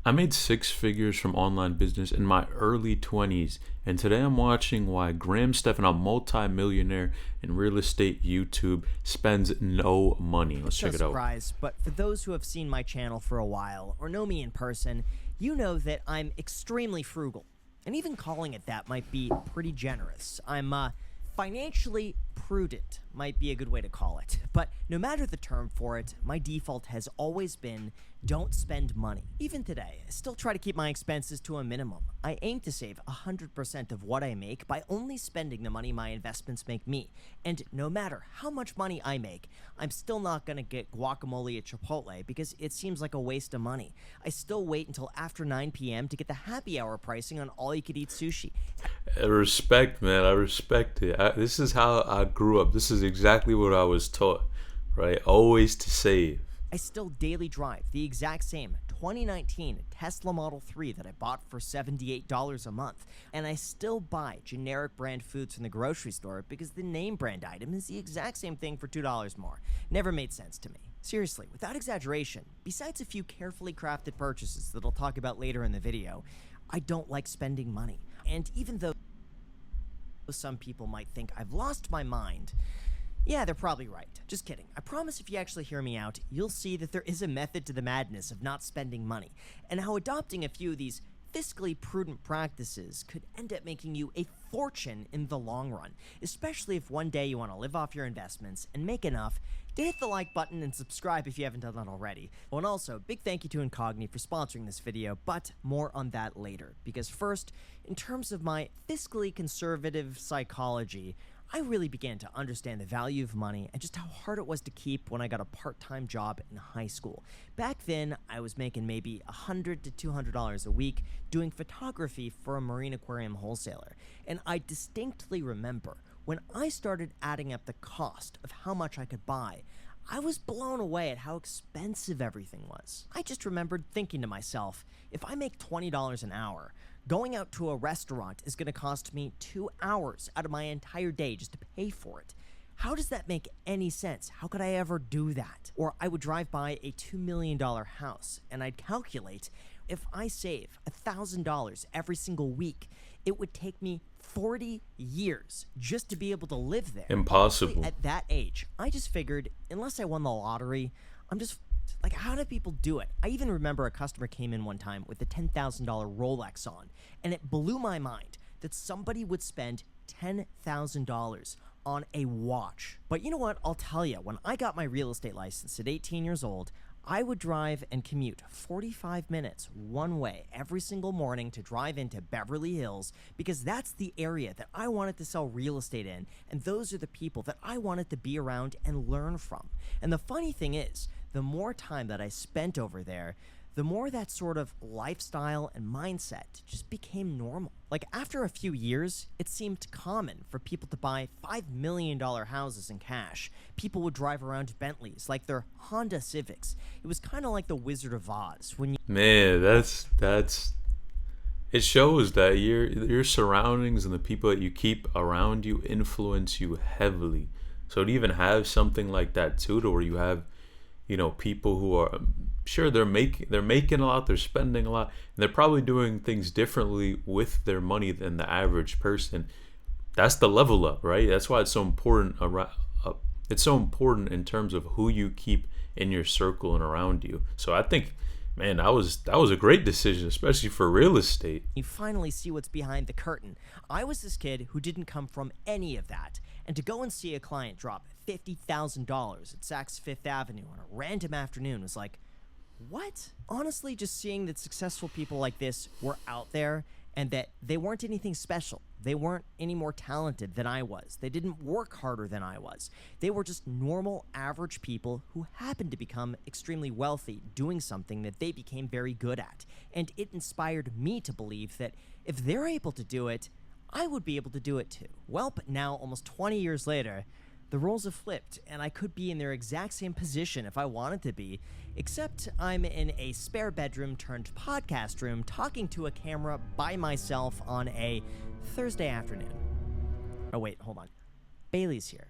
I made six figures from online business in my early 20s, and today I'm watching why Graham Stephan, a multi-millionaire in real estate YouTube, spends no money. Let's check it out. Surprise, but for those who have seen my channel for a while or know me in person, you know that I'm extremely frugal. And even calling it that might be pretty generous. I'm financially prudent, might be a good way to call it. But no matter the term for it, my default has always been don't spend money. Even today, I still try to keep my expenses to a minimum. I aim to save 100% of what I make by only spending the money my investments make me. And no matter how much money I make, I'm still not gonna get guacamole at Chipotle because it seems like a waste of money. I still wait until after 9 p.m. to get the happy hour pricing on all-you-could-eat sushi. I respect, man. I respect it. This is how I grew up. This is exactly what I was taught, right? Always to save. I still daily drive the exact same 2019 Tesla Model 3 that I bought for $78 a month, and I still buy generic brand foods from the grocery store because the name brand item is the exact same thing for $2 more. Never made sense to me. Seriously, without exaggeration, besides a few carefully crafted purchases that I'll talk about later in the video, I don't like spending money. And even though some people might think I've lost my mind, yeah, they're probably right. Just kidding. I promise if you actually hear me out, you'll see that there is a method to the madness of not spending money, and how adopting a few of these fiscally prudent practices could end up making you a fortune in the long run, especially if one day you want to live off your investments and make enough to hit the like button and subscribe if you haven't done that already. Oh, and also, big thank you to Incogni for sponsoring this video, but more on that later, because first, in terms of my fiscally conservative psychology, I really began to understand the value of money and just how hard it was to keep when I got a part-time job in high school. Back then, I was making maybe $100 to $200 a week doing photography for a marine aquarium wholesaler. And I distinctly remember when I started adding up the cost of how much I could buy, I was blown away at how expensive everything was. I just remembered thinking to myself, if I make $20 an hour, going out to a restaurant is going to cost me 2 hours out of my entire day just to pay for it. How does that make any sense? How could I ever do that? Or I would drive by a $2 million house and I'd calculate if I save $1,000 every single week, it would take me 40 years just to be able to live there. Impossible. At that age, I just figured, unless I won the lottery, I'm just like, how do people do it? I even remember a customer came in one time with a $10,000 Rolex on, and it blew my mind that somebody would spend $10,000 on a watch. But you know what? I'll tell you, when I got my real estate license at 18 years old, I would drive and commute 45 minutes one way every single morning to drive into Beverly Hills because that's the area that I wanted to sell real estate in, and those are the people that I wanted to be around and learn from. And the funny thing is, the more time that I spent over there, the more that sort of lifestyle and mindset just became normal. Like after a few years, it seemed common for people to buy $5 million houses in cash. People would drive around Bentleys like they're Honda Civics. It was kind of like the Wizard of Oz when you— Man, that's it shows that your surroundings and the people that you keep around you influence you heavily. So to even have something like that too, to where you have, people who are sure they're making a lot, they're spending a lot, and they're probably doing things differently with their money than the average person. That's the level up, right? That's why it's so important. It's so important in terms of who you keep in your circle and around you. So I think, man, that was a great decision, especially for real estate. You finally see what's behind the curtain. I was this kid who didn't come from any of that, and to go and see a client drop $50,000 at Saks Fifth Avenue on a random afternoon was like, what? Honestly, just seeing that successful people like this were out there and that they weren't anything special. They weren't any more talented than I was. They didn't work harder than I was. They were just normal, average people who happened to become extremely wealthy doing something that they became very good at. And it inspired me to believe that if they're able to do it, I would be able to do it too. Well, but now, almost 20 years later, the roles have flipped, and I could be in their exact same position if I wanted to be, except I'm in a spare bedroom turned podcast room talking to a camera by myself on a Thursday afternoon. Oh wait, hold on. Bailey's here.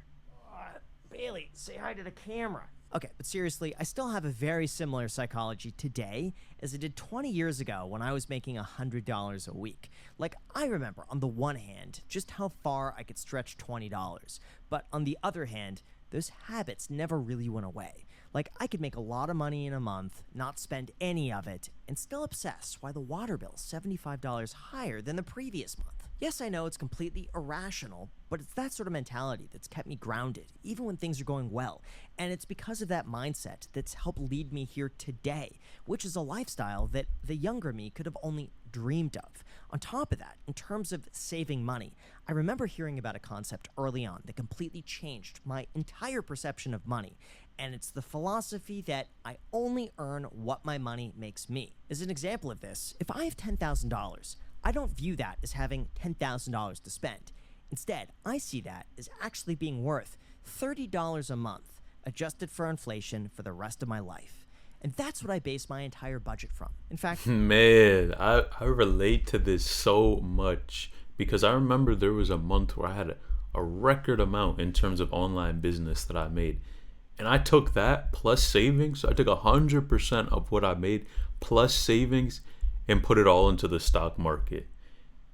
Bailey, say hi to the camera. Okay, but seriously, I still have a very similar psychology today as I did 20 years ago when I was making $100 a week. Like, I remember, on the one hand, just how far I could stretch $20, but on the other hand, those habits never really went away. Like, I could make a lot of money in a month, not spend any of it, and still obsess why the water bill's $75 higher than the previous month. Yes, I know it's completely irrational, but it's that sort of mentality that's kept me grounded, even when things are going well. And it's because of that mindset that's helped lead me here today, which is a lifestyle that the younger me could have only dreamed of. On top of that, in terms of saving money, I remember hearing about a concept early on that completely changed my entire perception of money. And it's the philosophy that I only earn what my money makes me. As an example of this, if I have $10,000, I don't view that as having $10,000 to spend. Instead, I see that as actually being worth $30 a month, adjusted for inflation for the rest of my life. And that's what I base my entire budget from. In fact, Man, I relate to this so much because I remember there was a month where I had a record amount in terms of online business that I made. And I took that plus savings. So I took 100% of what I made plus savings and put it all into the stock market.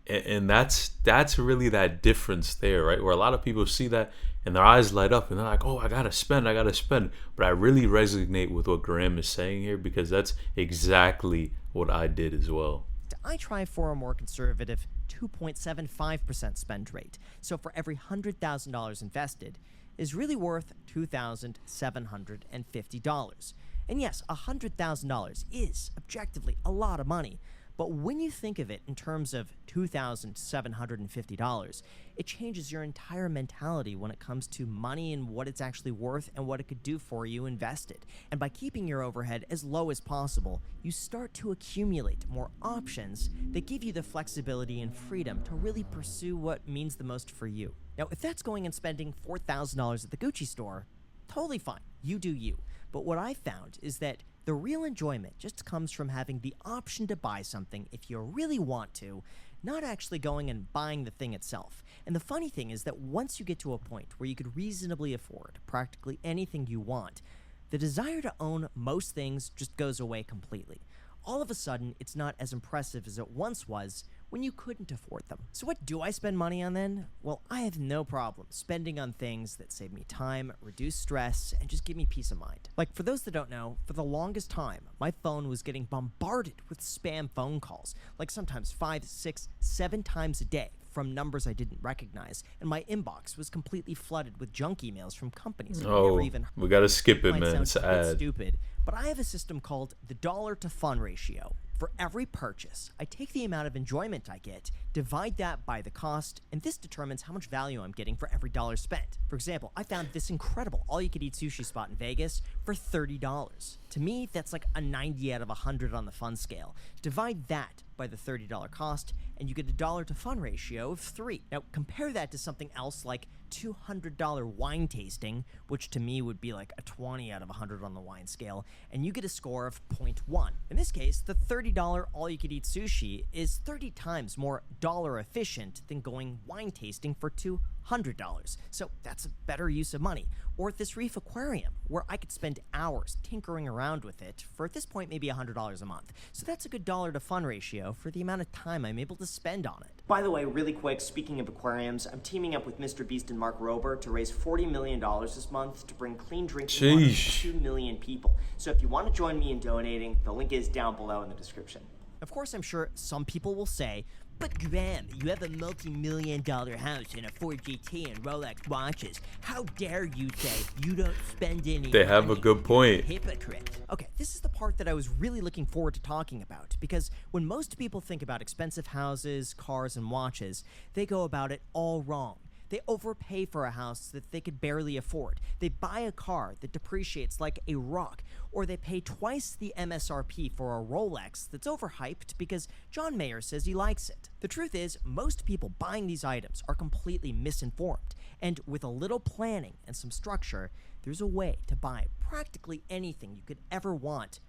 And that's really that difference there, right? Where a lot of people see that and their eyes light up and they're like, oh, I gotta spend. But I really resonate with what Graham is saying here because that's exactly what I did as well. I try for a more conservative 2.75% spend rate. So for every $100,000 invested is really worth $2,750. And yes, $100,000 is objectively a lot of money. But when you think of it in terms of $2,750, it changes your entire mentality when it comes to money and what it's actually worth and what it could do for you invested. And by keeping your overhead as low as possible, you start to accumulate more options that give you the flexibility and freedom to really pursue what means the most for you. Now, if that's going and spending $4,000 at the Gucci store, totally fine. You do you. But what I found is that the real enjoyment just comes from having the option to buy something if you really want to, not actually going and buying the thing itself. And the funny thing is that once you get to a point where you could reasonably afford practically anything you want, the desire to own most things just goes away completely. All of a sudden, it's not as impressive as it once was when you couldn't afford them. So what do I spend money on then? Well, I have no problem spending on things that save me time, reduce stress, and just give me peace of mind. Like, for those that don't know, for the longest time, my phone was getting bombarded with spam phone calls, like sometimes 5, 6, 7 times a day from numbers I didn't recognize, and my inbox was completely flooded with junk emails from companies I never even we gotta skip it, might man. sound It's a bit ad. stupid, but I have a system called the dollar to fun ratio. For every purchase, I take the amount of enjoyment I get, divide that by the cost, and this determines how much value I'm getting for every dollar spent. For example, I found this incredible all-you-could-eat sushi spot in Vegas for $30. To me, that's like a 90 out of 100 on the fun scale. Divide that by the $30 cost, and you get a dollar to fun ratio of 3. Now, compare that to something else like $200 wine tasting, which to me would be like a 20 out of 100 on the wine scale, and you get a score of 0.1. In this case, the $30 all-you-could-eat sushi is 30 times more dollar efficient than going wine tasting for $200. So that's a better use of money. Or at this reef aquarium, where I could spend hours tinkering around with it for, at this point, maybe $100 a month. So that's a good dollar to fun ratio for the amount of time I'm able to spend on it. By the way, really quick, speaking of aquariums, I'm teaming up with Mr. Beast and Mark Rober to raise $40 million this month to bring clean drinking water to 2 million people. So if you want to join me in donating, the link is down below in the description. Of course, I'm sure some people will say, but Graham, you have a multi-million-dollar house and a Ford GT and Rolex watches. How dare you say you don't spend any They have a money? good point. Hypocrite. Okay, this is the part that I was really looking forward to talking about, because when most people think about expensive houses, cars, and watches, they go about it all wrong. They overpay for a house that they could barely afford. They buy a car that depreciates like a rock, or they pay twice the MSRP for a Rolex that's overhyped because John Mayer says he likes it. The truth is, most people buying these items are completely misinformed, and with a little planning and some structure, there's a way to buy practically anything you could ever want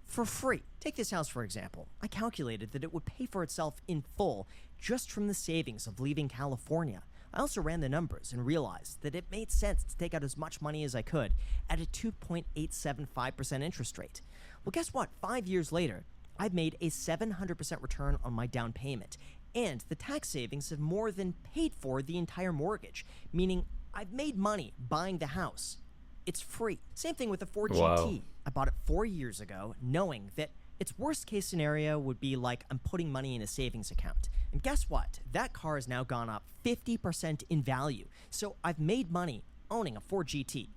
for free. Take this house, for example. I calculated that it would pay for itself in full just from the savings of leaving California. I also ran the numbers and realized that it made sense to take out as much money as I could at a 2.875% interest rate. Well, guess what? 5 years later, I've made a 700% return on my down payment, and the tax savings have more than paid for the entire mortgage, meaning I've made money buying the house. It's free. Same thing with the Ford Wow. GT. I bought it 4 years ago, knowing that its worst case scenario would be like I'm putting money in a savings account. And guess what? That car has now gone up 50% in value. So I've made money owning a Ford GT.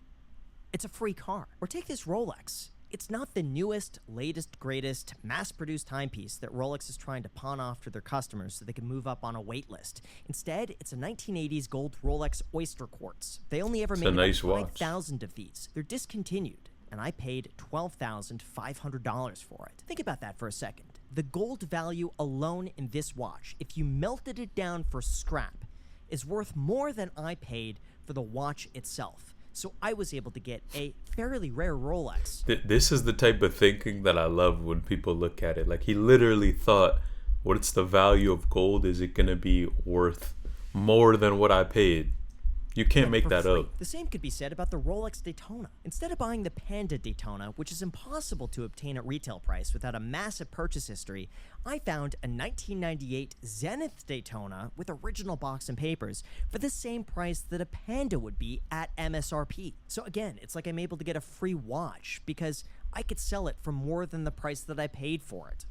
It's a free car. Or take this Rolex. It's not the newest, latest, greatest, mass-produced timepiece that Rolex is trying to pawn off to their customers so they can move up on a wait list. Instead, it's a 1980s gold Rolex Oyster Quartz. They only ever It's made a nice about watch. 5,000 of these. They're discontinued, and I paid $12,500 for it. Think about that for a second. The gold value alone in this watch, if you melted it down for scrap, is worth more than I paid for the watch itself. So I was able to get a fairly rare Rolex. This is the type of thinking that I love when people look at it. Like, he literally thought, what's the value of gold? Is it going to be worth more than what I paid? You can't make for that free. up. The same could be said about the Rolex Daytona. Instead of buying the Panda Daytona, which is impossible to obtain at retail price without a massive purchase history, I found a 1998 Zenith Daytona with original box and papers for the same price that a Panda would be at MSRP. So again, it's like I'm able to get a free watch because I could sell it for more than the price that I paid for it.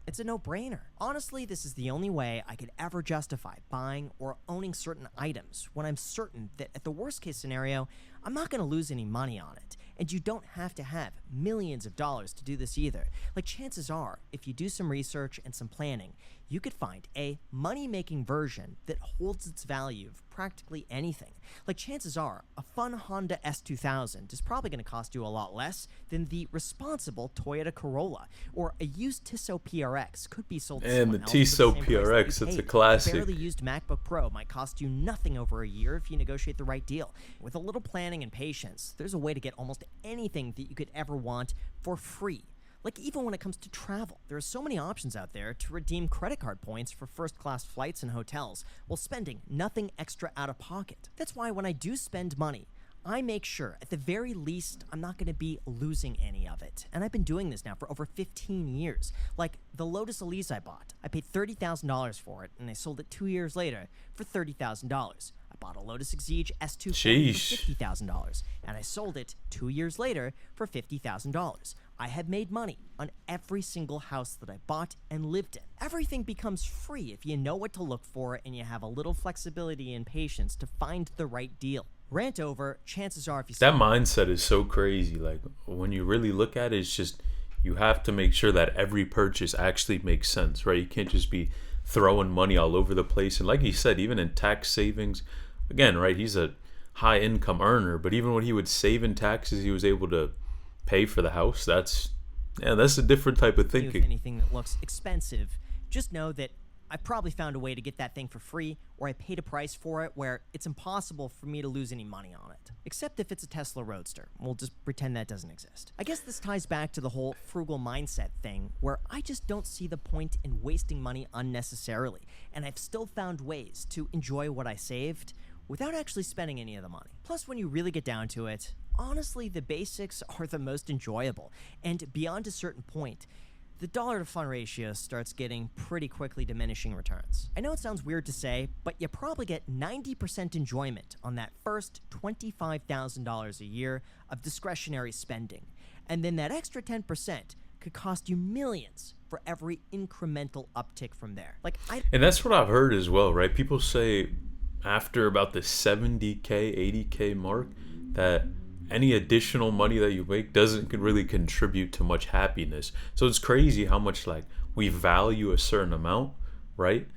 It's a no-brainer. Honestly, this is the only way I could ever justify buying or owning certain items when I'm certain that at the worst-case scenario, I'm not going to lose any money on it. And you don't have to have millions of dollars to do this either. Like, chances are, if you do some research and some planning, you could find a money-making version that holds its value of practically anything. Like, chances are, a fun Honda S2000 is probably going to cost you a lot less than the responsible Toyota Corolla, or a used Tissot PRX could be sold to And someone the else for the Tissot same price that you PRX, it's a paid. classic. A barely used MacBook Pro might cost you nothing over a year if you negotiate the right deal. With a little planning and patience, there's a way to get almost anything that you could ever want for free. Like, even when it comes to travel, there are so many options out there to redeem credit card points for first-class flights and hotels while spending nothing extra out of pocket. That's why when I do spend money, I make sure, at the very least, I'm not going to be losing any of it. And I've been doing this now for over 15 years. Like, the Lotus Elise I bought. I paid $30,000 for it, and I sold it 2 years later for $30,000. I bought a Lotus Exige S240 Sheesh. for $50,000, and I sold it 2 years later for $50,000. I have made money on every single house that I bought and lived in. Everything becomes free if you know what to look for and you have a little flexibility and patience to find the right deal. Rant over. Chances are, if you That mindset is so crazy. Like, when you really look at it, it's just, you have to make sure that every purchase actually makes sense, right? You can't just be throwing money all over the place. And like he said, even in tax savings, again, right, he's a high income earner, but even when he would save in taxes, he was able to pay for the house. That's a different type of with thinking. anything that looks expensive, just know that I probably found a way to get that thing for free, or I paid a price for it where it's impossible for me to lose any money on it. Except if it's a Tesla Roadster. We'll just pretend that doesn't exist. I guess this ties back to the whole frugal mindset thing, where I just don't see the point in wasting money unnecessarily, and I've still found ways to enjoy what I saved without actually spending any of the money. Plus, when you really get down to it, honestly, the basics are the most enjoyable, and beyond a certain point, the dollar-to-fun ratio starts getting pretty quickly diminishing returns. I know it sounds weird to say, but you probably get 90% enjoyment on that first $25,000 a year of discretionary spending, and then that extra 10% could cost you millions for every incremental uptick from there. And that's what I've heard as well, right? People say after about the 70K, 80K mark, that any additional money that you make doesn't really contribute to much happiness. So it's crazy how much, like, we value a certain amount, right?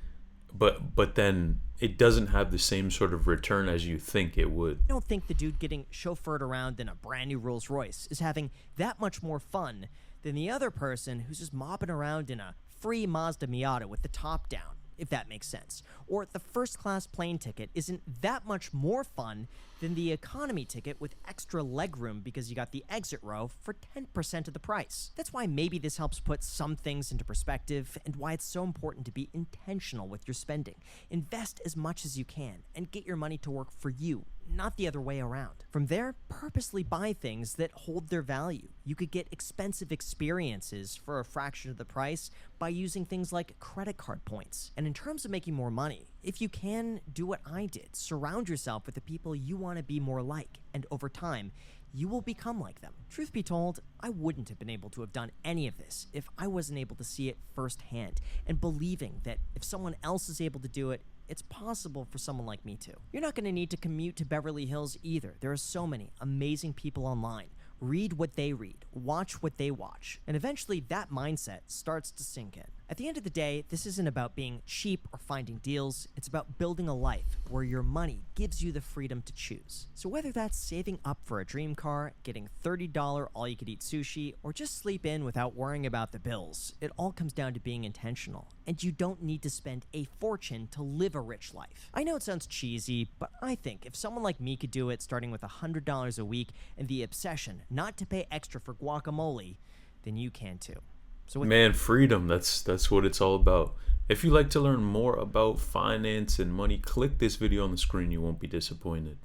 But then it doesn't have the same sort of return as you think it would. I don't think the dude getting chauffeured around in a brand new Rolls Royce is having that much more fun than the other person who's just mopping around in a free Mazda Miata with the top down. if that makes sense. Or the first class plane ticket isn't that much more fun than the economy ticket with extra legroom because you got the exit row for 10% of the price. That's why maybe this helps put some things into perspective and why it's so important to be intentional with your spending. Invest as much as you can and get your money to work for you, not the other way around. From there, purposely buy things that hold their value. You could get expensive experiences for a fraction of the price by using things like credit card points. And in terms of making more money, if you can, do what I did. Surround yourself with the people you want to be more like, and over time, you will become like them. Truth be told, I wouldn't have been able to have done any of this if I wasn't able to see it firsthand, and believing that if someone else is able to do it, it's possible for someone like me too. You're not going to need to commute to Beverly Hills either. There are so many amazing people online. Read what they read, watch what they watch, and eventually that mindset starts to sink in. At the end of the day, this isn't about being cheap or finding deals. It's about building a life where your money gives you the freedom to choose. So whether that's saving up for a dream car, getting $30 all-you-could-eat sushi, or just sleep in without worrying about the bills, it all comes down to being intentional. And you don't need to spend a fortune to live a rich life. I know it sounds cheesy, but I think if someone like me could do it starting with $100 a week and the obsession not to pay extra for guacamole, then you can too. So Man, freedom, that's what it's all about. If you'd like to learn more about finance and money, click this video on the screen. You won't be disappointed.